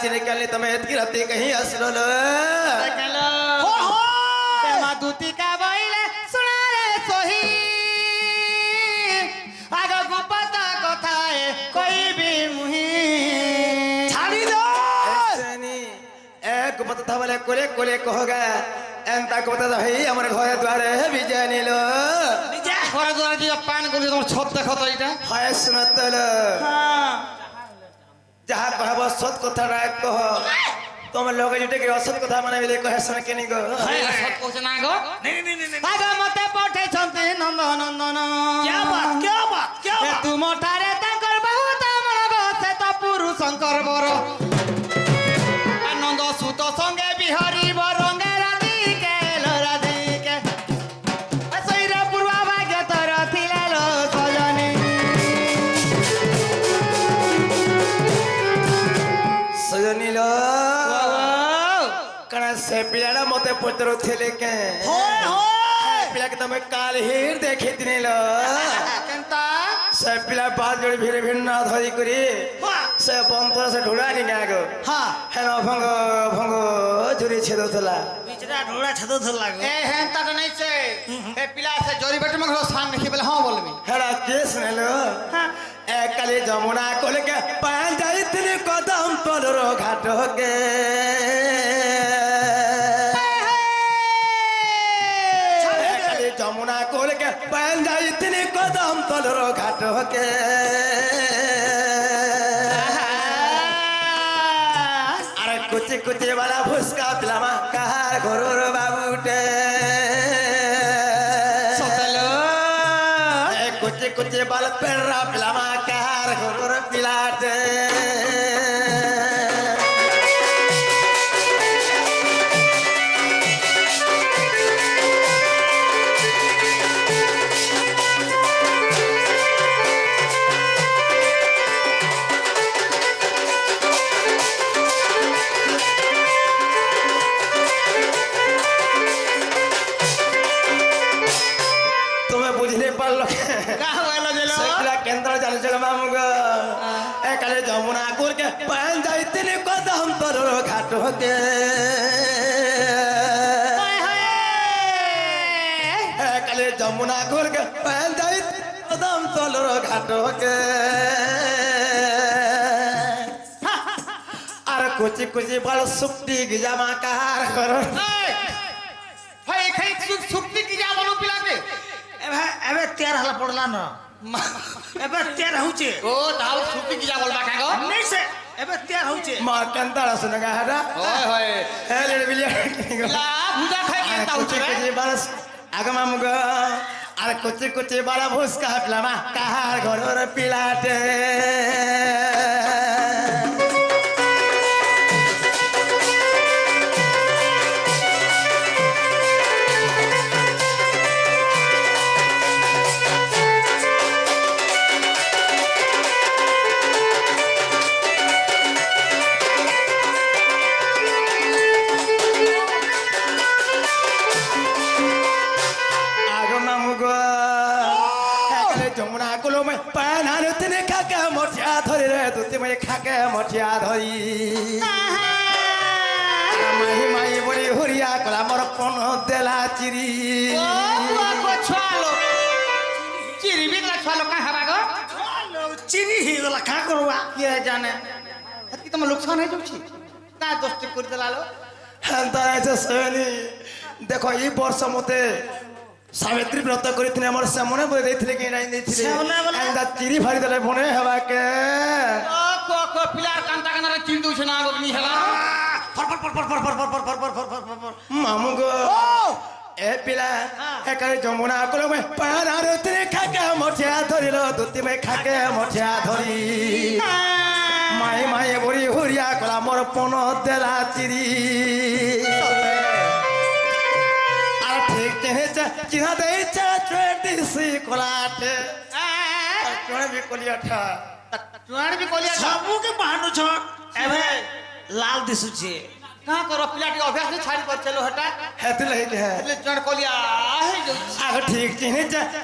चिने काले तमे एतकी राती कहीं असलो लो देखलो मा दूती का बोइले सुना रे सोही आगो गुपता कथाए कोई भी मुही ছাড়ি দে ऐसनी एक बता वाले कोले कोले कहोगा एंता को बता भाई हमर घर द्वारे विजय नीलो নিজে ঘরে ধরে দিয়ে পান করে তোমার ছত দেখো তো এটা हाय सुनतल जहाँ कहब सत कथा राख कह तुम लोग जुटे के असत कथा माने बिले कहे सुन के नी गो ছত কইছ না গো नहीं नहीं नहीं আগো মতে পঠাইছন্তি নন্দ নন্দন क्या बात এ তুমঠারে তাঙ্কর বহুত মন গছে তো পুরুষঙ্কর বর আনন্দ সুত সঙ্গে বিহরি বরঙ্গে রাধিকে লো রাধিকে সৈরা পূর্বা ভাগ্য তোর থিলে লো সজনী सजनीलो कना से पिलाड़ा मते पुत्र थेले के होय होय पिला के तमे काल हीर देखे दिनेलो কেনতা से पिला बात जोड़ी भिरे भिन्न धरी करी से बंतर से ढोड़ा नी नागो हां हेन भंग भंग झुरी छेदोथला বিচরা ঢোড়া ছাদো ধর লাগো এ হেনতা তো নাই সে এ পিলা সে জরি বেটে মগলো সাং দেখি বলে হাं বলবি हेड़ा केस नेलो ए काली जमुना कोल के पान जाई तिने कदम पलरो घाट के काली जमुना कोल के पान जाई तिने कदम पलरो घाट के अरे कुची कुची वाला फुसका पिलामा कहार घरोर बाबूटे সতলো कुचे कुचे बाल पेरा पिलामा कार घोर पिलाटे तुम्हें बुझने पर लो কা হইলো গেলো सकला केंद्र चल चल मामुग ए काले जमुना कोर के पान जाई तिने कदम पर घाट के हाय हाय ए काले जमुना कोर के पान जाई कदम पर घाट के अरे कुची कुची बाल सुक्ति गिजामा कार कर हाय খাই সুক্তি কি যা বলো পিলাকে এবে এবে তের হলা পড়লা না এবে তের হউছে ও তাও সুক্তি কি যা বলবা কাগো নেই সে এবে তের হউছে मां कंता सुनगा हरा হয় হয় ए ले बिलिया লা বুদা খাই কি তা कुची হচ্ছে कुची बाल आगमा मुग अरे कुची कुची बाल भुसका पिलामा कार घोर पिलाटे आगमा मुग एकले जमुना कोलो में पान हारे तिने खाके मठिया धरी रे दुती में खाके मठिया धरी माही माही बड़ी हुरिया कला मोर पन देला चिरी ও বুয়া কো ছালো চিরিবি না ছালো কা হবা গো চিনি হি গলা কা করবা কে জানে এতকি তোমার লোকসান হয়ে যাচ্ছে কা দস্তি করে দিলালো হেন্তা আছে সনি দেখো এই বর্ষ মতে सावित्री व्रत करिथिने हमर सामने बोल देथिले कि नहीं देथिले सामने बोले? एंदा चिरी फाड़ी देले बने हवा के ও কো কো পিলার কান্তা কান্তা চিন্দু ছে না গো নি হেলা for for for for for for for for for for for for for मामू गो ए पिला ए करे जमुना कोलो में पान आरे तिने खाके मठिया धरिलो दुती में खाके मठिया धरी माई माई बड़ी हुरिया कला मोर पन देला चिरी আর ঠিক কেহেছে চিনা দেইছে 26 কোলাটে চড়ে বি কলিয়াঠা তুয়ার বি কলিয়া सबके बाहनु छ एबे लाल दिसुचे का करो पिलाटी अभ्यास नहीं छाड़ी पर चलो हटा हेतु लही के એટલે ચણ કોલિયા હે જો आग ठीक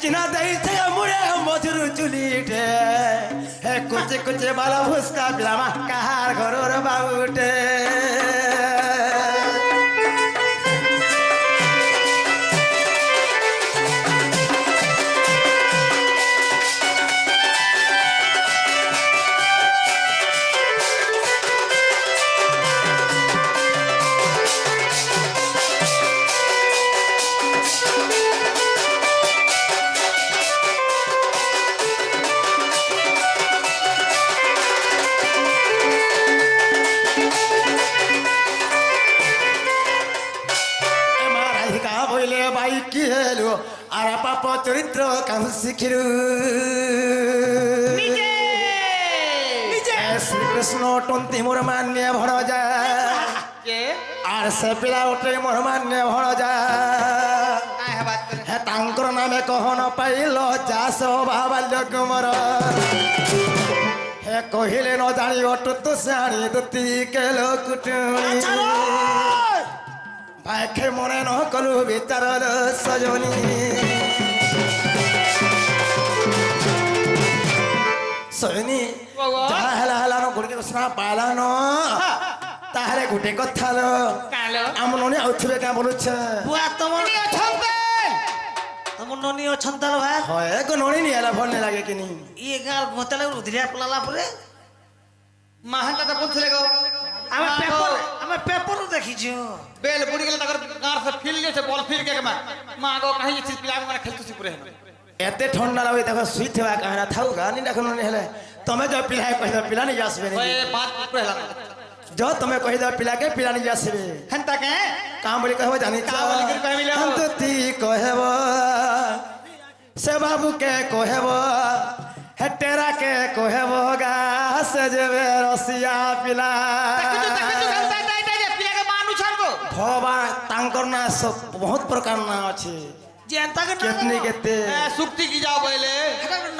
चिना देइছে मुरे मधुर चुलीटे हे कुचे कुचे बाला भुसका बिलामा कहार घरोर बाबूटे আর পাপ চরিত্র কাম শিখিরু নিজে শ্রীকৃষ্ণ টন্তি মোর মান্যে ভর যায় কে আর সে পিলা ওটে মোর মান্যে ভর যায় কাই হবাত করে হে তাঙ্কর নামে কহন পাইল চাষ বাবাল্য কুমর হে কহিলে ন জানি অটু তো শাড়ি দুতি কেল কুটুনি ভাইকে মনে ন কলু বিচার সজনী সজনী যাহা হেলা হেলানো গুড়কে কৃষ্ণ পালানো তাহলে গোটে কথা লো কালো ଆମ ନନି ଆଉଥିବେ କାଁ ବୋଲୁଛେ বুয়া তোমার নি অছন্তে তোমার ননি অছন্তার ভাই হয় গো ননি নি এলা ভাল নাই লাগে কিনি ইয়ে গাল মতলে উধরিয়া পলালা পরে মাহানটা তো বলছিলে গো আমি পেপর দেখিছো বেল বুড়ি গেলে তাকর গার সে ফিল গেছে বল ফির কে মা গো কাহি ছিল পিলা মানে খেলতুছি পুরে এতে ঠান্ডা লাগে দেখো শুইথিবা কাহনা থাউ গা নি দেখো ননি হেলে তমে যা পিলা কইদা পিলা নি আসবে নি ওই বাত পুরে হেলা जो तुम्हें कही दो पिला के पिला नहीं जासबे হেনতা কে काम बोली कहबो जानी का बोली कर कहबिले हो? हम तो ती कहबो से बाबू के कहबो हे तेरा के कहबो गा से जेबे रसिया पिला কিন্তু হেনতা তাই যে পিলা কে মানু ছাড়বো भवा तांकर ना सब बहुत प्रकार ना अछि জেনতা কে कितनी केते সুক্তি কি যাও বলে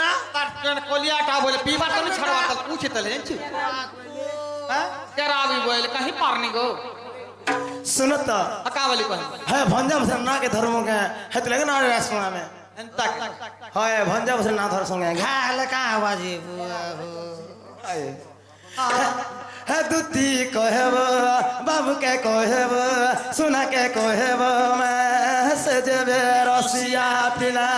না কাট কলিয়াটা বলে পিবা তো ছাড়বা তো पूछे तले জানছি हां केरा भी बोले कहीं पारनी गो सुनो तो का बोली कह है भंजा बस ना के धर्म के है तो लगे ना रासना में हेनता के है भंजा बस ना धर संगे খা হলে কা হবা জি বুয়া হো है दुती कहब बाबू के कहब सुना के कहब मैं से जेबे रसिया पिला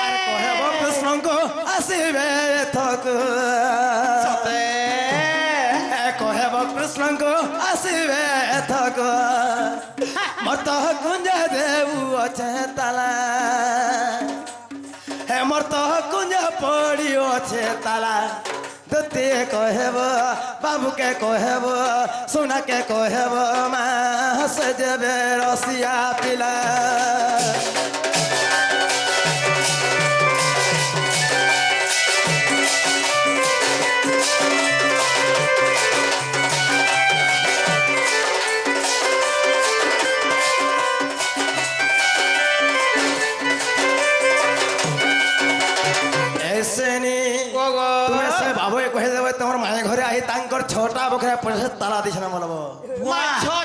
अरे कहब कृष्ण को आसिबे थक कहब कृष्ण को आसिबे थक मत कुंज देऊ अछे ताला हे मोर तो कुंज पड़ी अछे ताला दुती कहब बाबू के कहब सुना के कहब माँ से जेबे रसिया पिला ऐसे नहीं তুমি সে বাবু কহে দেবে তোমার মায়ের ঘরে আই তাঙ্কর ছটা বকরা পয়সা তালা দিছ না বলবো মা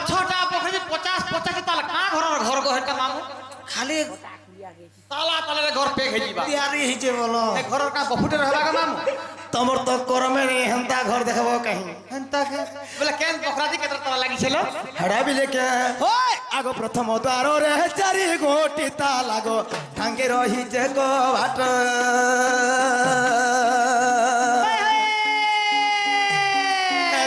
ছটা পখরি 50 50 তালা কা ঘর গো হেটা মামু খালি তালা তালা ঘর পে খেই দিবা তৈয়ারি হইছে বলো এই ঘরর কা বহুটে रहबा কা মামু তোমার তো করমে নেই হেনতা ঘর দেখাবো কাহি হেনতা কে বলে কেন বখরাজি কেতর তালা লাগিছিল হেডা বিলে কে ওই আগো প্রথম দ্বার রে চারি গোটি তালা গো ঠাঙ্গে রহিছে গো ভাট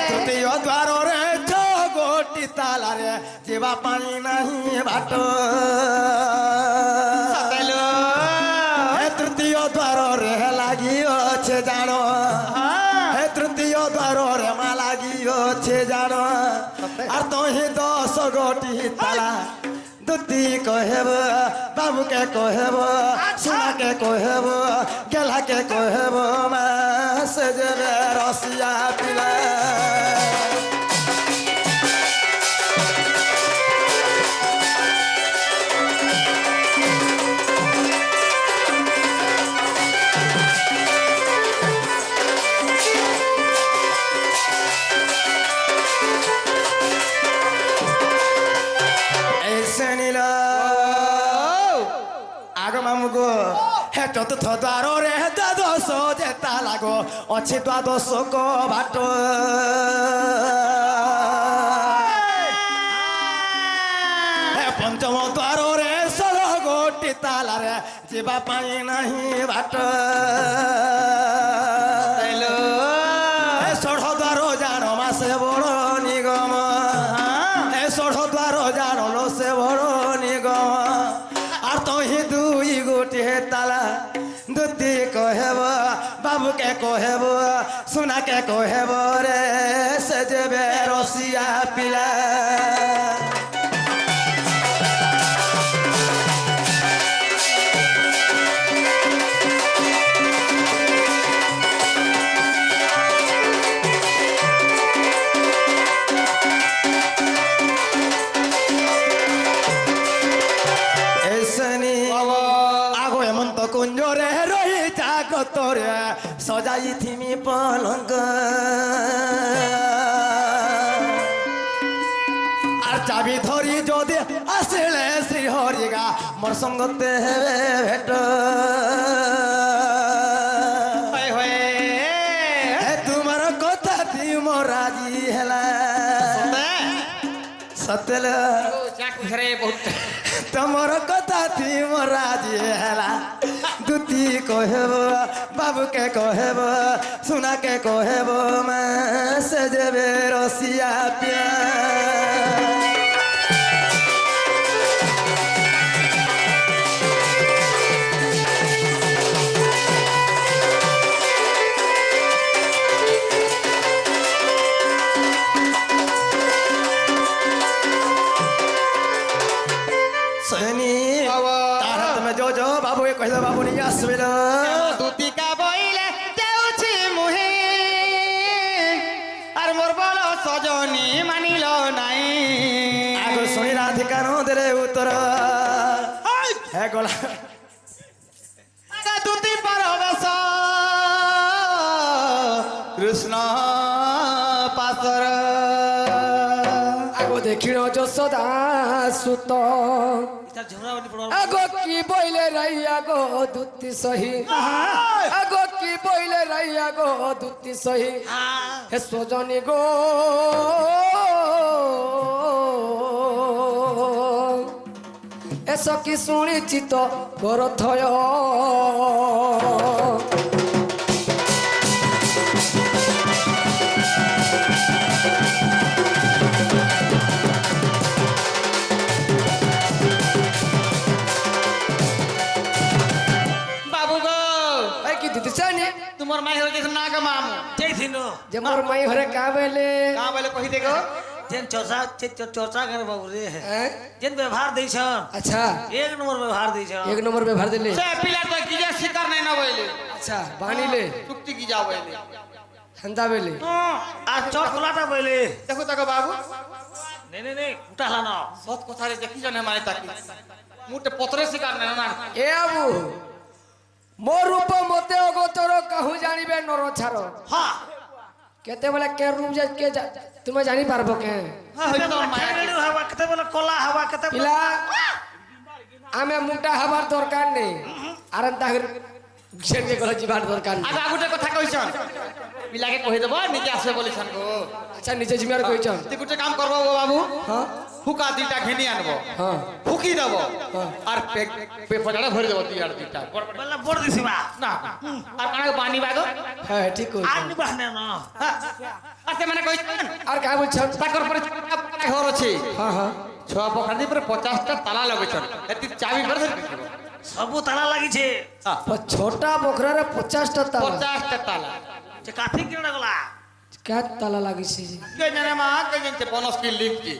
তৃতীয় দ্বার রে ছ গোটি তালা রে যেবা পানি নাহি ভাট সাতাইলো হে তৃতীয় দ্বার রে লাগিছে জানো হে তৃতীয় দ্বার রে মা লাগিছে জানো আর তোহি 10 গোটি তালা দুতি কহেব বাবু কে কহেব সুনা কে কহেব গেলা কে কহেব মা সে যেবে রসিয়া পিলা ऐसे नीला आगो मामू गो हे चतुर्थ द्वार रे द्वादश जेता लागो अच्छे द्वादश को बाटो हे पंचम द्वार रे 16 गोटी ताला रे जीवा पाई नहीं बाटो সাতাইলো हे 16 द्वार जानो मासे बड़ निगम हे 16 द्वार जानो से बड़ निगम আর তোহি 2 গোটি তালা দুতি কহেব বাবু কে কহেব সুনা কে কহেব রে সে যেবে রসিয়া পিলা সজাই থিমি পলঙ্ক আর চাবি ধরি যদি আসলে শ্রী হরিগা মোর সঙ্গতে ভেট হয়ে হয়ে হে তোমার কথা তুম রাজি হেলা সতেল ঘরে বহুত তোমার কথা তুম রাজি হেলা দুতি কহেব বাবুকে কহেব সোনাকে কহেব মা সে যাবে রসিয়া পিয়া সৈনী তার হাত মে যো বাবু কহিল বাবু নিয়ে আসবে না দুতিকা বইলে দেউছি মুহে আর মোর বল সজনী মানিল নাই আগ শুনি রাধিকা নদরে উত্তর হে গলা দুতি পরবেশ কৃষ্ণ পাশর আগো দেখিল যশোদা সুত তার ঝগড়া বানি পড়ো আগো কি বইলে রাইয়া গো দুতি সহি আগো কি বইলে রাইয়া গো দুতি সহি হে সজনী গো এস কি শুনিছি তো করথয় বাবু গো এই কি দুতি চানি তোমার মাই হয়ে গেছে না গো মামু যাইছিনো যে মোর মাই ঘরে কাবেলে কাঁ বলে কহি দে গো যেন চর্চা চর্চা করে বাবু রে হ্যাঁ যেন ব্যবহার দিছন আচ্ছা এক নম্বর ব্যবহার দিছন এক নম্বর ব্যবহার দিলে সে পিলা তো কি যে শিকার নাই না বইলে আচ্ছা বানিলে চুক্তি কি যাও বইলে ঠান্ডা বেলে আর চট খোলাটা বইলে দেখো দেখো বাবু নে উঠা হালানো সৎ কথা রে দেখি জনে মানে তাকি মুটে পত্রে শিকার নাই না এ আবু মোর রূপ মতে অগতর কাহু জানিবে নর ছাড় হ্যাঁ কেতে বলে কে রূপ যে কে তুমি জানি পারবো কে হয়তো তোর মায়ের কেতেবেলে হওয়া কেতেবেলে কলা হওয়া কেতেবেলে পিলা আমি মুটা হবার দরকার নেই আর তাহির সেনকে গলে যাবার দরকার নেই আগে আগুটে কথা কইছন পিলাকে কই দেব নিজে আসবে বলিছন গো আচ্ছা নিচে জিমিয়ার কইছ তুই গুটে কাম করবো গো বাবু হ্যাঁ ফুকা দুইটা ঘেনি আনবো হ্যাঁ ফুকি দেব আর পেপড়া ভরে দেব দুই আর দুইটা বললা বড় দিছি বা না আর কানা পানি বাগো হ্যাঁ ঠিক কইছ আর নিবাহ না আচ্ছা মানে কইছন আর কা বলছ তাকর পরে ঘর আছে হ্যাঁ হ্যাঁ ছয় পখাদি পরে 50টা তালা লাগাইছন এতি চাবি করে সবু তালা লাগিছে ছোটা বকরারে 50টা তালা 50টা তালা যে কাঠি কিনা গলা কে তালা লাগিছে কে জানে মা কে জানতে বনস কি লিঙ্ক কি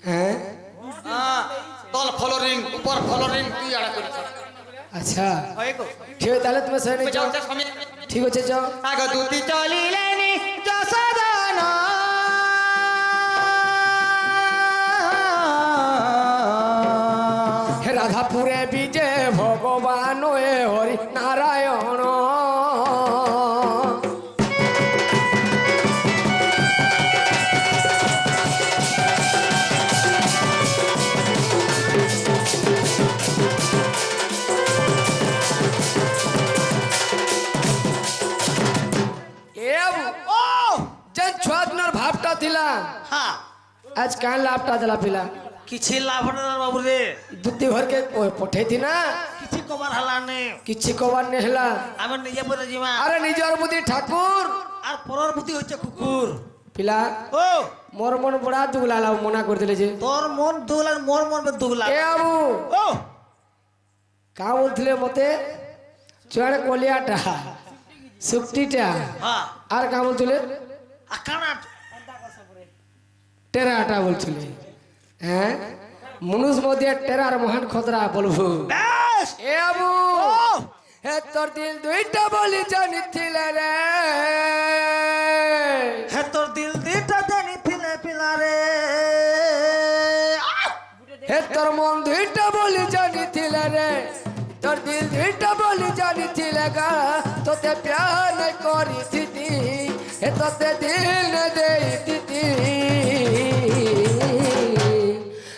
হ্যাঁ হ্যাঁ তল ফলোরিং উপর ফলোরিং তুই আড়া করিছ আচ্ছা হয় গো ঠিক আছে তাহলে তুমি সৈনিক যাও যাও সময় ঠিক আছে যাও আগ দুতি চলিলেনি যশোদন হে রাধাপুরে বিজে ভগবান এ হরি নারায়ণ যেন ছুয়া দিনের ভাবটা দিলা হ্যাঁ আজ কান লাভটা দিলা পিলা কিছু লাভ না বাবু রে দুটি ঘরকে পঠেইতি না কিছু কবার হালানে কিছু কবার নে হেলা আমি নিজে পরে জিমা আরে নিজর বুদ্ধি ঠাকুর আর পরর বুদ্ধি হচ্ছে কুকুর পিলা ও মোর মন বড়া দুগলা লাভ মনা করে দিলে যে তোর মন দুগলা মোর মন দুগলা এ আবু ও কা বলছিলে মতে চড় কলিয়াটা সুপ্তিটা হ্যাঁ আর কা বলছিলে আকানা টেরাটা বলছিলে হ্যাঁ মনুষ মধ্যে টেরার মহান খতরা বলবো বেশ এ আবু হে তোর দিল দুইটা বলি জানিছিলে রে হে তোর দিল দিটা জানি ফিলে ফিলারে হে তোর মন দুইটা বলি জানিছিলে রে তোর দিল দিলটা বলি জানিছিলে গা তোতে প্যার নাই করি দিদি হে তোতে দিল না দেই দিদি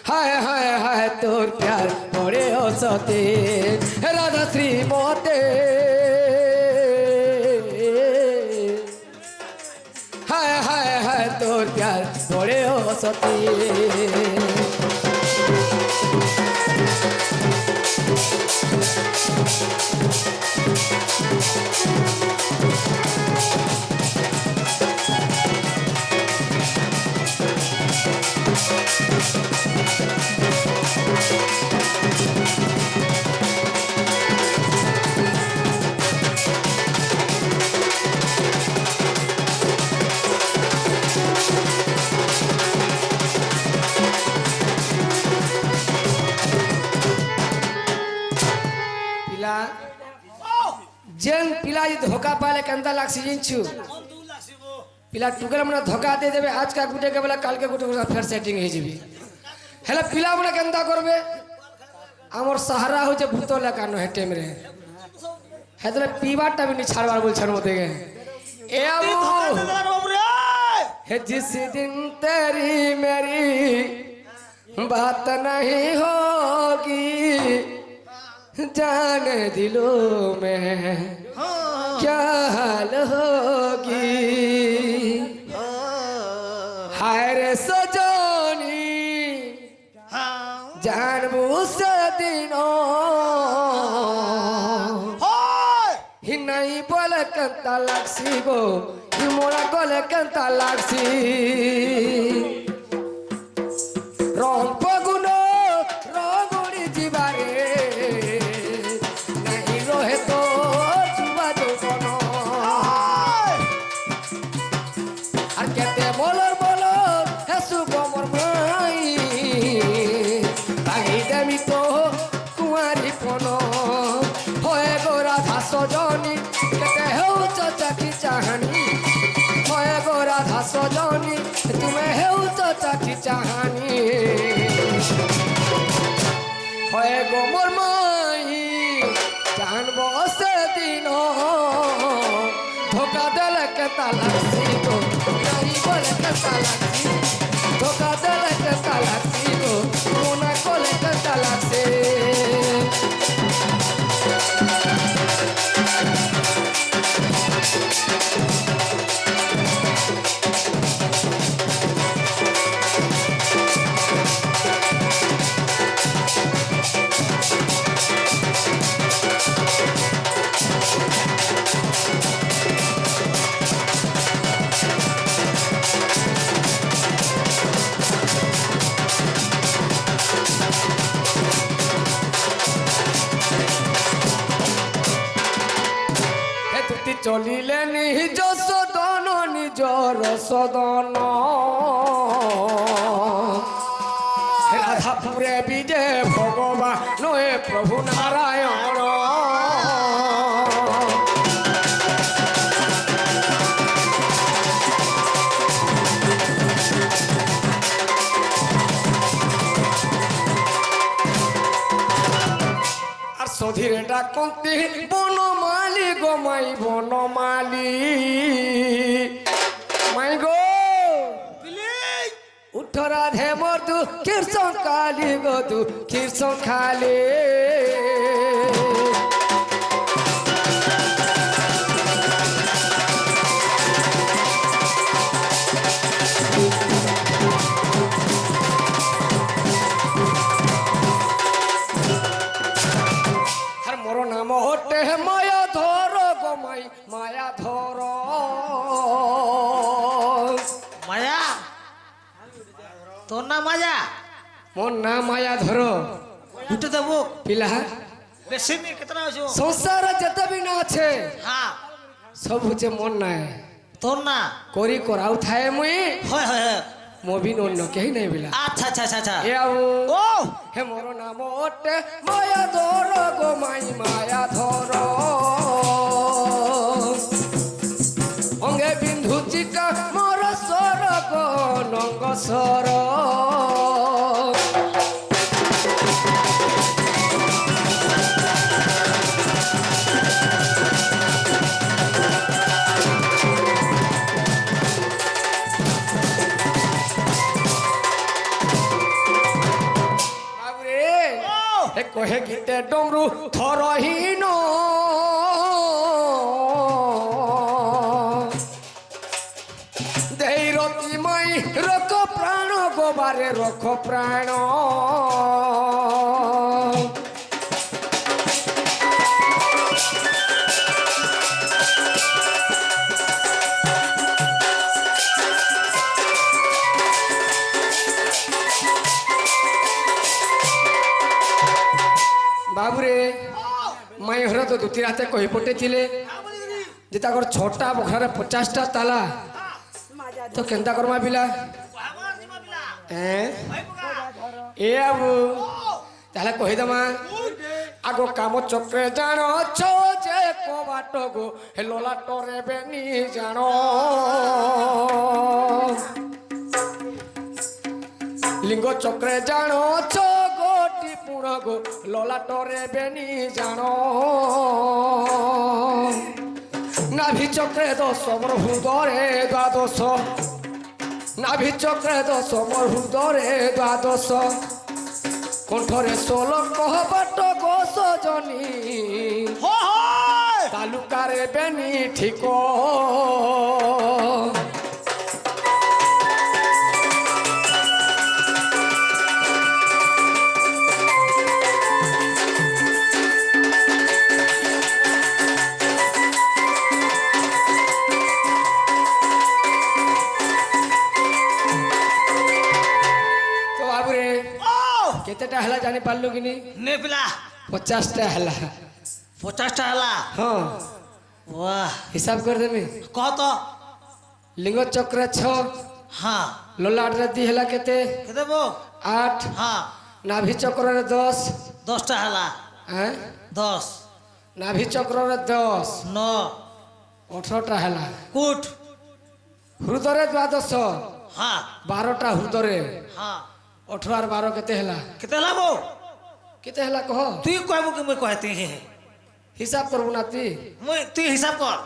হায় হায় হায় তোর প্যার পড়ে ও সতে রাধা শ্রীমতে হায় হায় হায় তোর প্যার পড়ে ও সতে पिला जेन पिला ये धोखा पाले कंदा लाग सीजनछु पिला टुकल मने धोखा दे देबे आज का गुटे के बेला काल के गुटे के फिर सेटिंग हे जिबी हेला पिला मने कंदा करबे हमर सहारा हो जे भूत लगानो है टाइम रे हेतले पीबाटा भी नि छाड़बार बोल छन मते गे ए आबू है जिस दिन तेरी मेरी बात नहीं होगी जान दिलों में क्या हाल होगी हाय रे सजनी जान मुझसे दिनों ही नहीं बोले कंता लागसी गो ही मोरा बोले कंता लागसी रोम पगुनो रोगुड़ी जीवारे नहीं रोहे तो चुबा दो कोनो আর কেতে বলর বলর হেসু গমর মাই তাই দেমি তো কুয়ারি কোন হয়ে গো রাধা সজনী কেতে হেউ চাচি চাহানি হয়ে গো রাধা সজনী তুমি হেউ চাচি চাহানি হয়ে গো মোর মাই জানব সেদিন ধোকা দেলে কেতা লাগছি গো নাই বলে কেতা লাগছি ধোকা দেলে কেতা লাগছি গো মনে কলে কেতা লাগছে চলিলে নিজ সদন নিজর সদন রাধাপুরে বিজে ভগবান নয়ে প্রভু নারায়ণ আর সধীরে ডাকতে বনমালী গো মাই বনমালী মাই গো উঠ রাধে মোর তু কীর্তন কালী গো তু কীর্তন খালি আর মোর নাম হটে মায়া ধর গো মাই মায়া ধর মায়া তোর নাম মায়া মোর নাম মায়া ধর উঠে দেবো পিলা বেশি নেই কেতনা আছে সংসার যেতে বি না আছে হ্যাঁ সব হচ্ছে মন নাই তোর না করি করাও থায়ে মুই হয় হয় হয়। মবিন অন্য কেহি নাই বিলা আচ্ছা আচ্ছা আচ্ছা আচ্ছা এ আউ ও হে মোর নাম ওটে মায়া ধর গো মাই মায়া ধর অঙ্গে বিন্ধু চিকা মোর সর গো নঙ্গ সর কহে গীতে ডমরু থরহীন দেই রতি মাই রক প্রাণ গোবারে রখ প্রাণ বাবুরে মাই ঘরে তো দুটি রাতে কহি পটেছিলে যে তাকর ছটা বখরারে 50টা তালা তো কেনতা করমা পিলা এ আবু তাহলে কহি দমা আগো কাম চক্রে জাণ ছো যে কবাট গো হে ললাটরে বেনি জাণ লিঙ্গ চক্রে জাণ ছো গোটি পুণ গো ললাটরে বেনি জাণ নাভি চক্রে দশ মোর হৃদরে দ্বাদশ নাভি চক্রে দশ মোর হৃদরে দ্বাদশ কণ্ঠরে 16 কহবাট গো সজনী তালুকারে বেনি ঠিক কেতেটা হেলা জানি পারলু কিনি নে পিলা 50টা হেলা 50টা হেলা হ্যাঁ বাহ হিসাব করে দেবি কহ তো লিঙ্গ চক্র 6 হ্যাঁ ললাট রাতি হেলা কেতে কে দেবো 8 হ্যাঁ নাভি চক্রে 10 10টা হেলা হ্যাঁ 10 নাভি চক্রে 10 9 18টা হেলা কুট হৃদরে দ্বাদশ হ্যাঁ 12টা হৃদরে হ্যাঁ 18 আর 12 কেতে হেলা কেতে হেলা বো কেতে হেলা কহ তুই কহবো কি মই কহতে হিসাব করবো না তুই হিসাব কর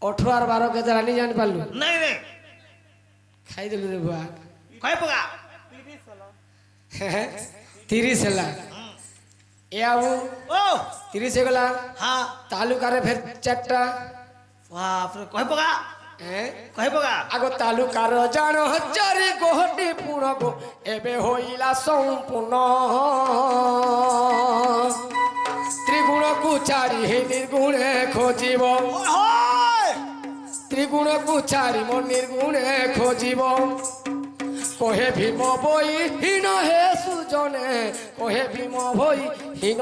18 আর 12 কেতে রানি জানি পারলু নাই নাই খাই দিলু রে বুয়া কয় পগা 30 হেলা এ আবু ও 30 হেগলা হ্যাঁ তালুকারে ফের 4টা বাপরে কয় পগা হ্যাঁ কয় পগা আগো তালুকার জানো চারি গোহটি পুণ গো এবে হইলা সম্পূর্ণ ত্রিগুণকু ছাড়ি হে নির্গুণে খোঁজিব ত্রিগুণকু ছাড়ি মন নির্গুণে খোঁজিব কহে ভীম বই হীন হে সুজনে কহে ভীম বই হীন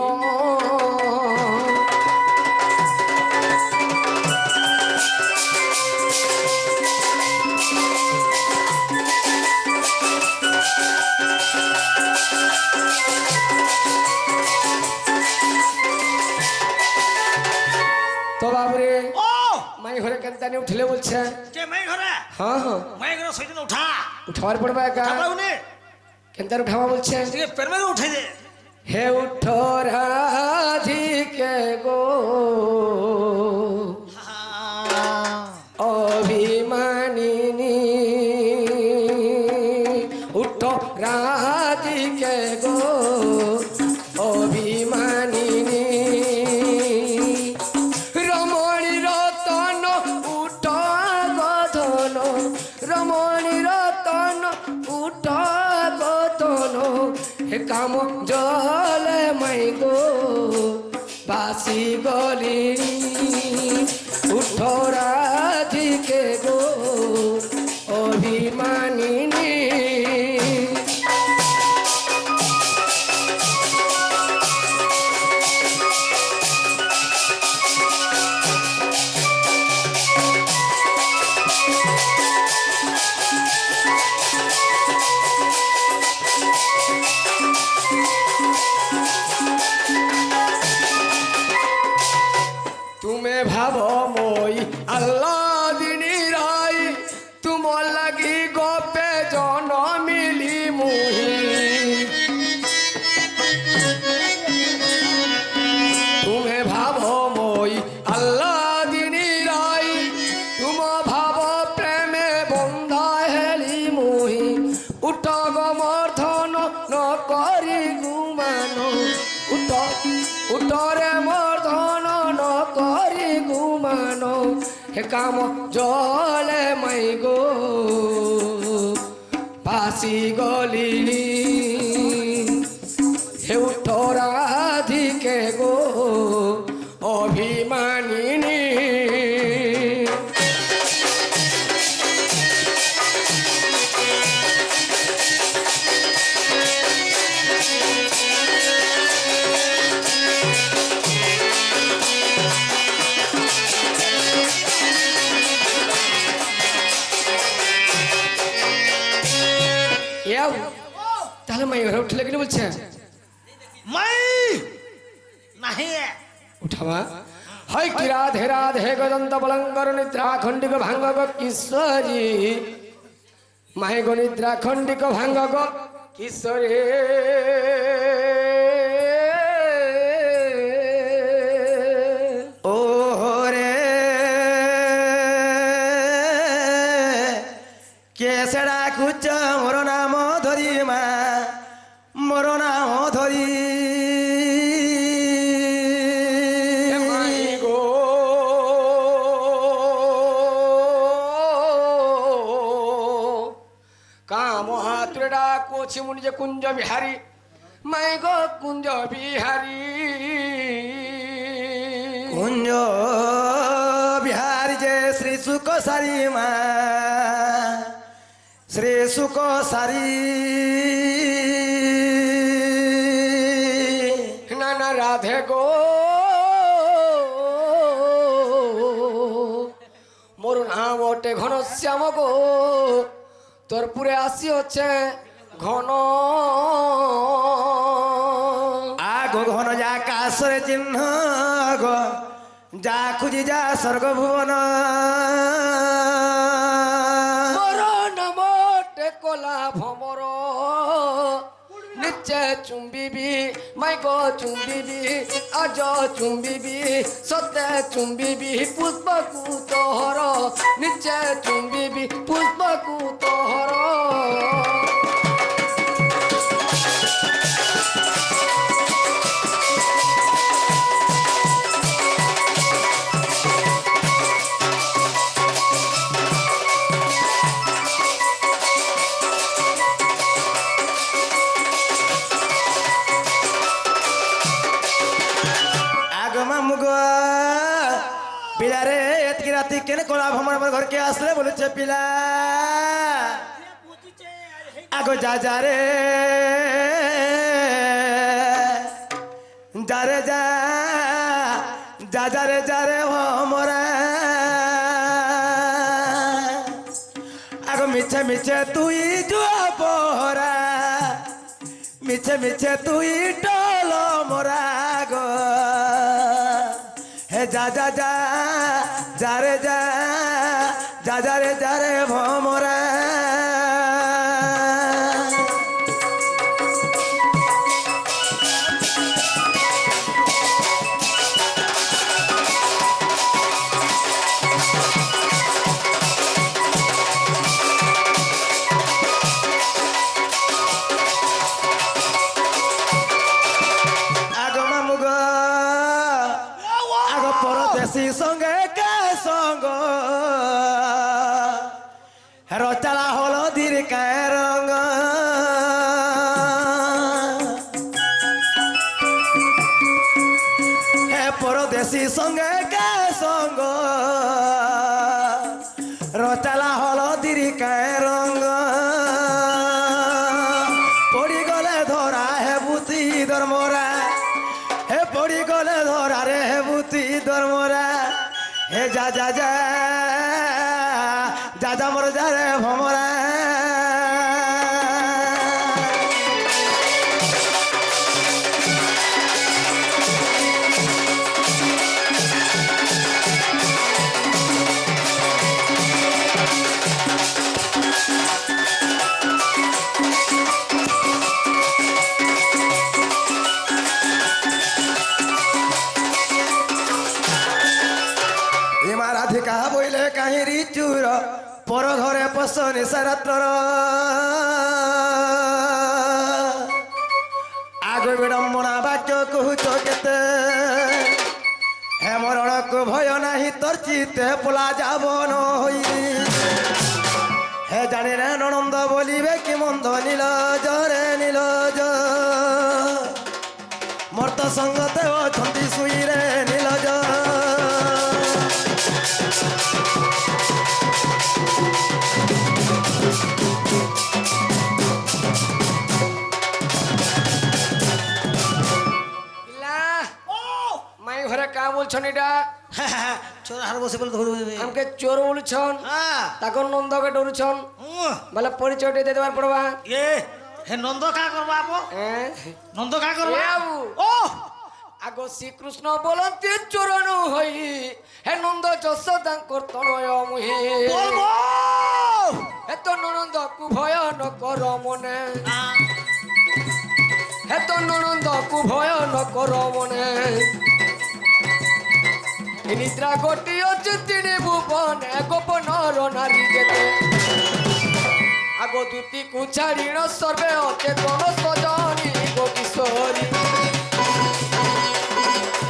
তো বাবুরে ও মাই ঘরে কেনতানি উঠলে বলছে কে মাই ঘরে হ্যাঁ হ্যাঁ মাই ঘরে সইদিন উঠা উঠাবার পড়বে একা তারপরে কেনতার উঠাবা বলছে ঠিক পেরমে উঠে দে হে উঠো রাধিকে গো অভিমানিনী উঠো রাধিকে গো অভিমানিনী রমণী রতন উঠ গধন রমণী রতন উঠ গতন হে কাম জলে মাই গো বাসি গলি উঠ রাধিকে গো অভিমানিনী তুমি ভাব মই আল্লাহ দিনী রাই তুম লাগি গপে জন মিলি মুহি তুমি ভাব মই আল্লাহ দিনী রাই তুম ভাব প্রেমে বন্ধা হেলি মুহি উঠ গমর্ধন ন করি গুমান মানো হে কাম জলে মাই গো ভাসি গলিনি হে উত্তরাধিকে গো অভিমানিনী তাহলে মাই ঘরে উঠলে কিনে বলছে মাই নাহি উঠাবা হয় কি রাধে রাধে গদন্ত বলঙ্গর নিদ্রা খণ্ডিক ভাঙ্গ গো কিশোরী মাহে গো নিদ্রা খণ্ডিক ভাঙ্গ গো কিশোরী ও রে কে সেড়া কুচ মোর নাম ধরি মা মোর নাম ধরি মাই গো কাম হাতুরে ডাকুছি মুনি যে কুঞ্জ বিহারী মাই গো কুঞ্জ বিহারী কুঞ্জ বিহারী যে শ্রী সুখ সারি মা শ্রী সুখ সারি নানা রাধে গো মোর নাম ওটে ঘনশ্যাম গো তোর পুরে আসি হচ্ছে ঘন আগো ঘন যা কাশরে চিহ্ন গো যা খুঁজি যা স্বর্গ ভুবন মোর নাম ওটে কলা ভমর নিচে চুম্বিবি মাই গো চুম্বিবি আজ চুম্বিবি সতে চুম্বিবি পুষ্পকু তোহর নিচে চুম্বিবি পুষ্পকু তোহর আগমা মুগ পিলারে এতকি রাতি কেন কলা ভ্রমণ আমার ঘরকে আসলে বলেছে পিলা আগো যা যা রে যারে যা যা যা রে যা রে ভমরা আগো মিছে মিছে তুই জুয়া পহরা মিছে মিছে তুই টল মোরা গো হে যা যা যা যা রে যা যা যা রে যা রে ভমরা আগমা মুগ আগ পরদেশী সঙ্গে কে সঙ্গ রচালা হলদির কে রঙ হে পরদেশী সঙ্গে কে সঙ্গ রচালা হলদির কে রঙ পড়ি গলে ধরা হে বুতি ধর্মরা হে পড়ি গলে ধরা রে হে বুতি ধর্মরা হে যা যা যা যা যা মোর যা রে ভমরা রাধিকা বইলে কাহিরি চুর পর ঘরে পশ নিশারাত্র আগ বিড়ম্বনা বাক্য কহুছ কেতে হে মরণ মরণকু ভয় নাহি তোর চিতে পোলা যাব নই হে জানি রে ননন্দ বলিবে কি মন্দ নীল জরে নীল মর্ত সঙ্গতে অছন্তি শুই রে নীল পিলা মাই ঘরে কা বলছন এটা চোর আর বসে বলে ধরবে আমাকে চোর বলছন হ্যাঁ তখন নন্দকে ডরুছন বলে পরিচয়টা দিয়ে দেবার পড়বা এ হে নন্দ কা করবা আপো হ্যাঁ নন্দ কা করবা এ বাবু। ও আগো শ্রীকৃষ্ণ বলতে চরণ হই হে নন্দ যশোদা কর্তনয় মুহি বলবো এত ননন্দ কু ভয় ন কর মনে এত ননন্দ কু ভয় ন কর মনে নিদ্রা ঘটি অচ্ছে তিনি ভুবনে গোপনর নারী যেতে আগো দুটি কুছাড়িণ সর্বে অচেতন সজনী গো কিশোরী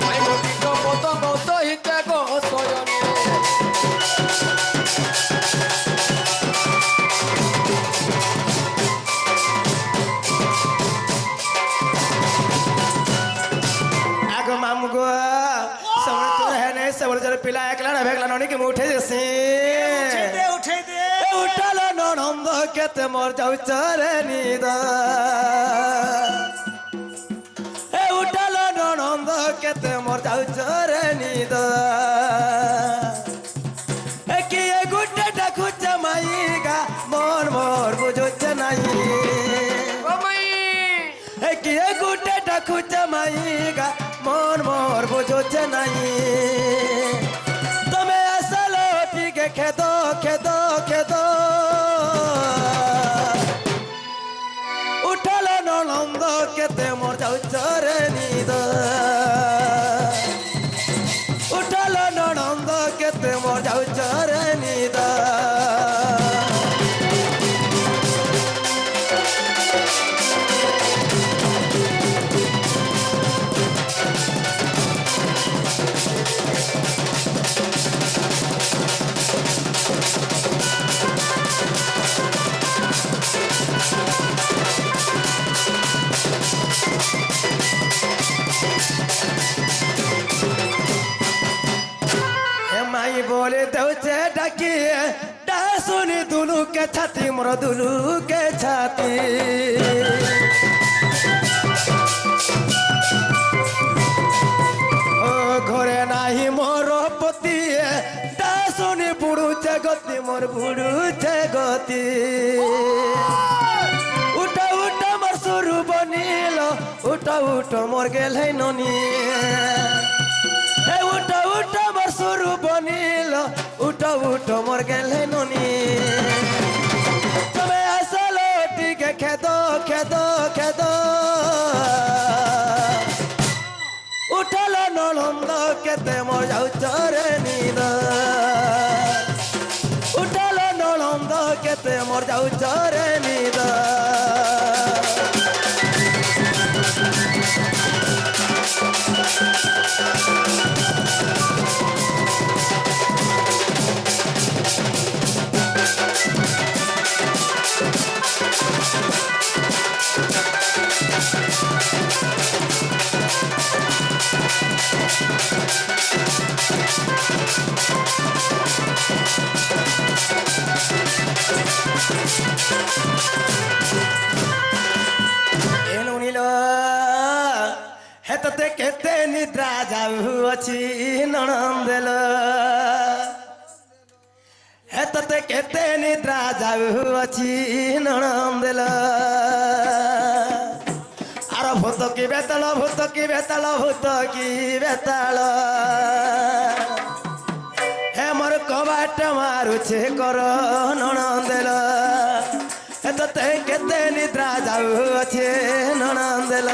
মাই গতিক পতঙ্গ সহিতে গো সজনী আগ মামু গো সবরে তোর হে নে সবরে জর পিলা একলা না ভেগলা ননি কি মুঠে দেছি উঠে দে উঠাল ননন্দ কেতে মর যাও চরে নিদ উঠাল ননন্দ কেতে মর যাও চরে নিদ কি গুটে ডাকুছে মাইগা মন মোর বুঝুছে নাই ও মাই কি গুটে ডাকুছে মাইগা মন মোর বুঝুছে নাই তুমি আসলো ঠিক খেদ খেদ খেদ উঠাল ননন্দ কেতে মর যাও চরে নিদ উঠাল ননন্দ কেতে মর যাও চরে নিদ হে মাই বলে দেউছে ডাকি ডা শুনি দুলু কে ছাতি মোর দুলু কে ছাতি ও ঘরে নাহি মোর পতি ডা শুনি বুড়ুছে গতি মোর বুড়ুছে গতি উঠা উঠা মোর সুরু বনিল উঠা উঠা মোর গেল ননি উঠা উঠা মোর সুরু বনিল উঠা উঠা মোর গেল ননি তবে আসলো টিকে খেদ খেদ খেদ উঠাল ননন্দ কেতে মোর যাও চরে নিদ উঠাল ননন্দ কেতে মোর যাও চরে নিদ এনু নীল হেততে কেতে নিদ্রা যাউ অছি ননন্দেল হেততে কেতে নিদ্রা যাউ অছি ননন্দেল আর ভূত কি বেতাল ভূত কি বেতাল ভূত কি বেতাল হে মোর কবাট মারুছে কর ননন্দেল হেততে কেতে নিদ্রা যাউ অছি ননন্দেল